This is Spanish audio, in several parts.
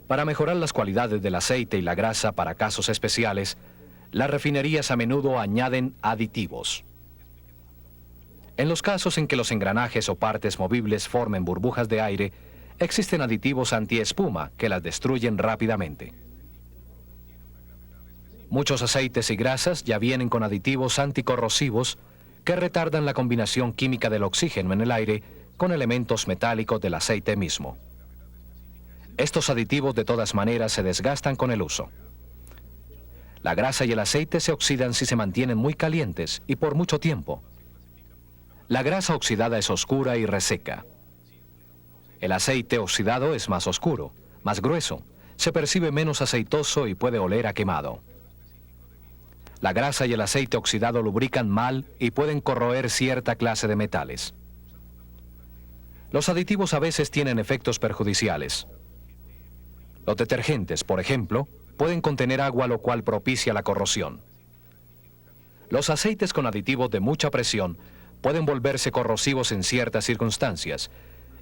Para mejorar las cualidades del aceite y la grasa para casos especiales, las refinerías a menudo añaden aditivos. En los casos en que los engranajes o partes movibles formen burbujas de aire, existen aditivos antiespuma que las destruyen rápidamente. Muchos aceites y grasas ya vienen con aditivos anticorrosivos que retardan la combinación química del oxígeno en el aire con elementos metálicos del aceite mismo. Estos aditivos de todas maneras se desgastan con el uso. La grasa y el aceite se oxidan si se mantienen muy calientes y por mucho tiempo. La grasa oxidada es oscura y reseca. El aceite oxidado es más oscuro, más grueso, se percibe menos aceitoso y puede oler a quemado. La grasa y el aceite oxidado lubrican mal y pueden corroer cierta clase de metales. Los aditivos a veces tienen efectos perjudiciales. Los detergentes, por ejemplo, pueden contener agua, lo cual propicia la corrosión. Los aceites con aditivos de mucha presión pueden volverse corrosivos en ciertas circunstancias,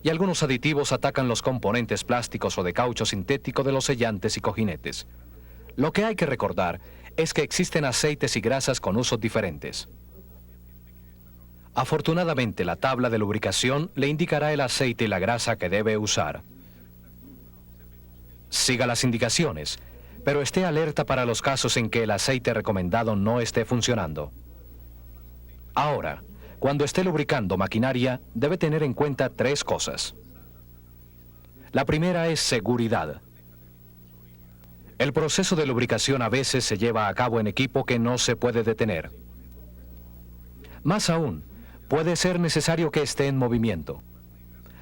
y algunos aditivos atacan los componentes plásticos o de caucho sintético de los sellantes y cojinetes. Lo que hay que recordar es que existen aceites y grasas con usos diferentes. Afortunadamente, la tabla de lubricación le indicará el aceite y la grasa que debe usar. Siga las indicaciones, pero esté alerta para los casos en que el aceite recomendado no esté funcionando. Ahora, cuando esté lubricando maquinaria, debe tener en cuenta 3 cosas. La primera es seguridad. El proceso de lubricación a veces se lleva a cabo en equipo que no se puede detener. Más aún, puede ser necesario que esté en movimiento.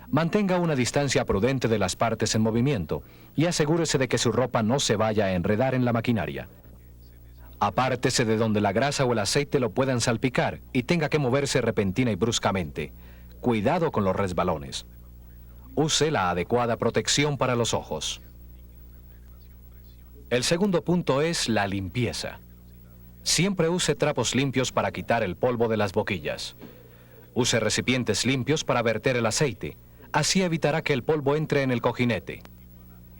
Mantenga una distancia prudente de las partes en movimiento y asegúrese de que su ropa no se vaya a enredar en la maquinaria. Apártese de donde la grasa o el aceite lo puedan salpicar y tenga que moverse repentina y bruscamente. Cuidado con los resbalones. Use la adecuada protección para los ojos. El segundo punto es la limpieza. Siempre use trapos limpios para quitar el polvo de las boquillas. Use recipientes limpios para verter el aceite. Así evitará que el polvo entre en el cojinete.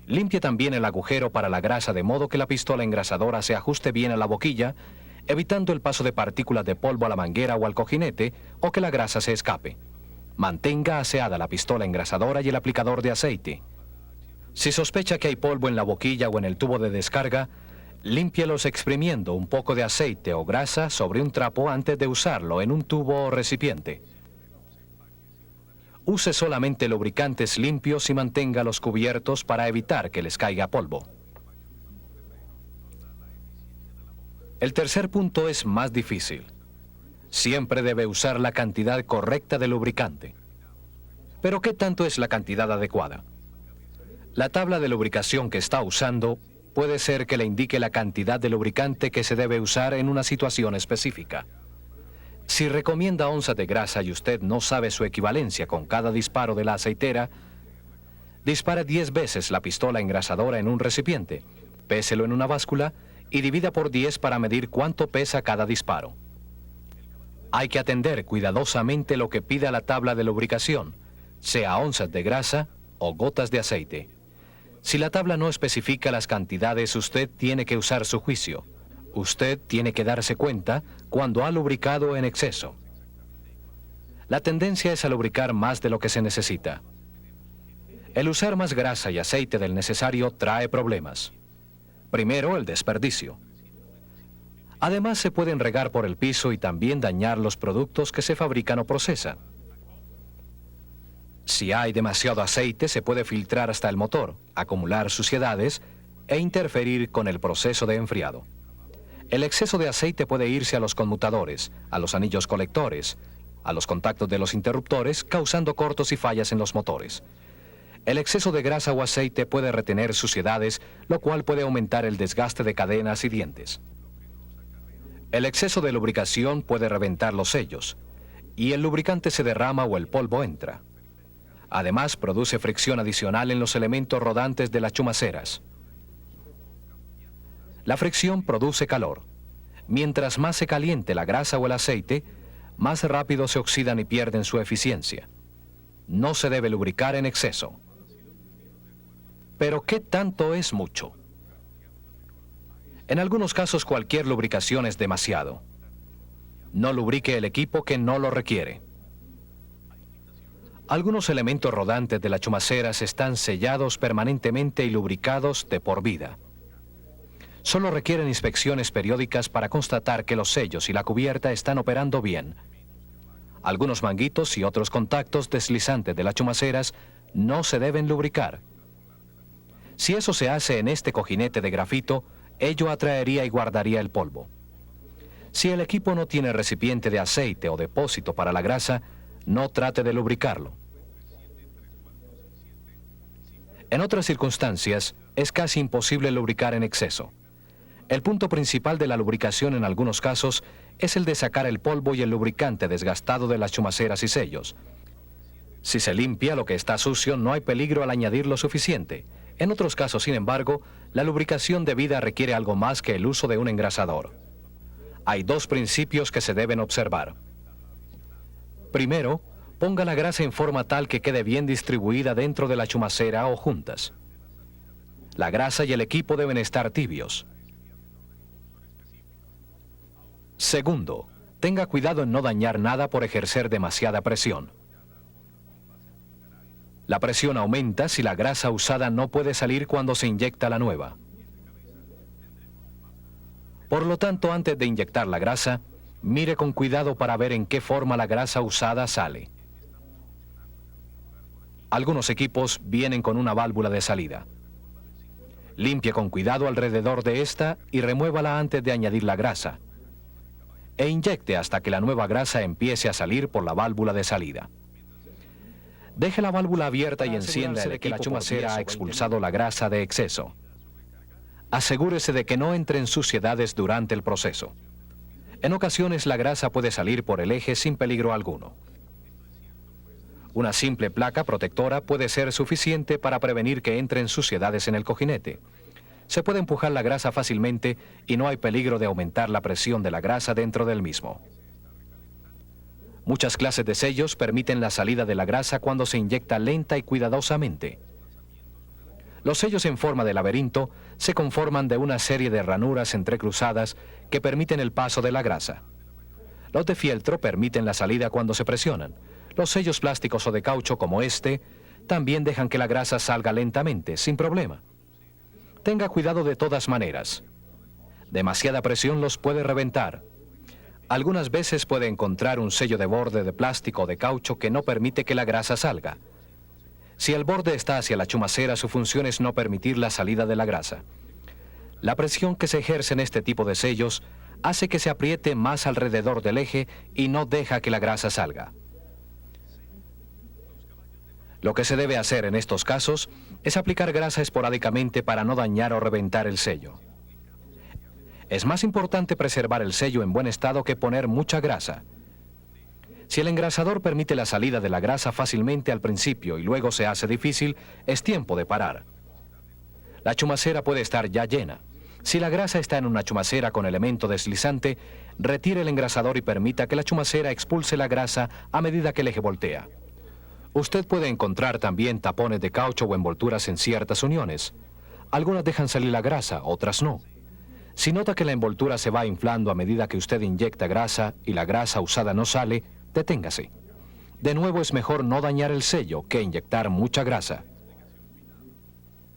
Limpie también el agujero para la grasa de modo que la pistola engrasadora se ajuste bien a la boquilla, evitando el paso de partículas de polvo a la manguera o al cojinete o que la grasa se escape. Mantenga aseada la pistola engrasadora y el aplicador de aceite. Si sospecha que hay polvo en la boquilla o en el tubo de descarga, límpielos exprimiendo un poco de aceite o grasa sobre un trapo antes de usarlo en un tubo o recipiente. Use solamente lubricantes limpios y manténgalos cubiertos para evitar que les caiga polvo. El tercer punto es más difícil. Siempre debe usar la cantidad correcta de lubricante. ¿Pero qué tanto es la cantidad adecuada? La tabla de lubricación que está usando puede ser que le indique la cantidad de lubricante que se debe usar en una situación específica. Si recomienda onzas de grasa y usted no sabe su equivalencia con cada disparo de la aceitera, dispare 10 veces la pistola engrasadora en un recipiente, péselo en una báscula y divida por 10 para medir cuánto pesa cada disparo. Hay que atender cuidadosamente lo que pida la tabla de lubricación, sea onzas de grasa o gotas de aceite. Si la tabla no especifica las cantidades, usted tiene que usar su juicio. Usted tiene que darse cuenta cuando ha lubricado en exceso. La tendencia es a lubricar más de lo que se necesita. El usar más grasa y aceite del necesario trae problemas. Primero, el desperdicio. Además, se pueden regar por el piso y también dañar los productos que se fabrican o procesan. Si hay demasiado aceite, se puede filtrar hasta el motor, acumular suciedades e interferir con el proceso de enfriado. El exceso de aceite puede irse a los conmutadores, a los anillos colectores, a los contactos de los interruptores, causando cortos y fallas en los motores. El exceso de grasa o aceite puede retener suciedades, lo cual puede aumentar el desgaste de cadenas y dientes. El exceso de lubricación puede reventar los sellos, y el lubricante se derrama o el polvo entra. Además, produce fricción adicional en los elementos rodantes de las chumaceras. La fricción produce calor. Mientras más se caliente la grasa o el aceite, más rápido se oxidan y pierden su eficiencia. No se debe lubricar en exceso. Pero ¿qué tanto es mucho? En algunos casos cualquier lubricación es demasiado. No lubrique el equipo que no lo requiere. Algunos elementos rodantes de las chumaceras están sellados permanentemente y lubricados de por vida. Solo requieren inspecciones periódicas para constatar que los sellos y la cubierta están operando bien. Algunos manguitos y otros contactos deslizantes de las chumaceras no se deben lubricar. Si eso se hace en este cojinete de grafito, ello atraería y guardaría el polvo. Si el equipo no tiene recipiente de aceite o depósito para la grasa, no trate de lubricarlo. En otras circunstancias, es casi imposible lubricar en exceso. El punto principal de la lubricación en algunos casos es el de sacar el polvo y el lubricante desgastado de las chumaceras y sellos. Si se limpia lo que está sucio, no hay peligro al añadir lo suficiente. En otros casos, sin embargo, la lubricación debida requiere algo más que el uso de un engrasador. Hay dos principios que se deben observar. Primero, ponga la grasa en forma tal que quede bien distribuida dentro de la chumacera o juntas. La grasa y el equipo deben estar tibios. Segundo, tenga cuidado en no dañar nada por ejercer demasiada presión. La presión aumenta si la grasa usada no puede salir cuando se inyecta la nueva. Por lo tanto, antes de inyectar la grasa, mire con cuidado para ver en qué forma la grasa usada sale. Algunos equipos vienen con una válvula de salida. Limpie con cuidado alrededor de esta y remuévala antes de añadir la grasa. E inyecte hasta que la nueva grasa empiece a salir por la válvula de salida. Deje la válvula abierta y encienda de que la chumacera ha expulsado la grasa de exceso. Asegúrese de que no entren suciedades durante el proceso. En ocasiones la grasa puede salir por el eje sin peligro alguno. Una simple placa protectora puede ser suficiente para prevenir que entren suciedades en el cojinete. Se puede empujar la grasa fácilmente y no hay peligro de aumentar la presión de la grasa dentro del mismo. Muchas clases de sellos permiten la salida de la grasa cuando se inyecta lenta y cuidadosamente. Los sellos en forma de laberinto se conforman de una serie de ranuras entrecruzadas que permiten el paso de la grasa. Los de fieltro permiten la salida cuando se presionan. Los sellos plásticos o de caucho como este también dejan que la grasa salga lentamente, sin problema. Tenga cuidado de todas maneras. Demasiada presión los puede reventar. Algunas veces puede encontrar un sello de borde de plástico o de caucho que no permite que la grasa salga. Si el borde está hacia la chumacera, su función es no permitir la salida de la grasa. La presión que se ejerce en este tipo de sellos hace que se apriete más alrededor del eje y no deja que la grasa salga. Lo que se debe hacer en estos casos es aplicar grasa esporádicamente para no dañar o reventar el sello. Es más importante preservar el sello en buen estado que poner mucha grasa. Si el engrasador permite la salida de la grasa fácilmente al principio y luego se hace difícil, es tiempo de parar. La chumacera puede estar ya llena. Si la grasa está en una chumacera con elemento deslizante, retire el engrasador y permita que la chumacera expulse la grasa a medida que el eje voltea. Usted puede encontrar también tapones de caucho o envolturas en ciertas uniones. Algunas dejan salir la grasa, otras no. Si nota que la envoltura se va inflando a medida que usted inyecta grasa y la grasa usada no sale, deténgase. De nuevo, es mejor no dañar el sello que inyectar mucha grasa.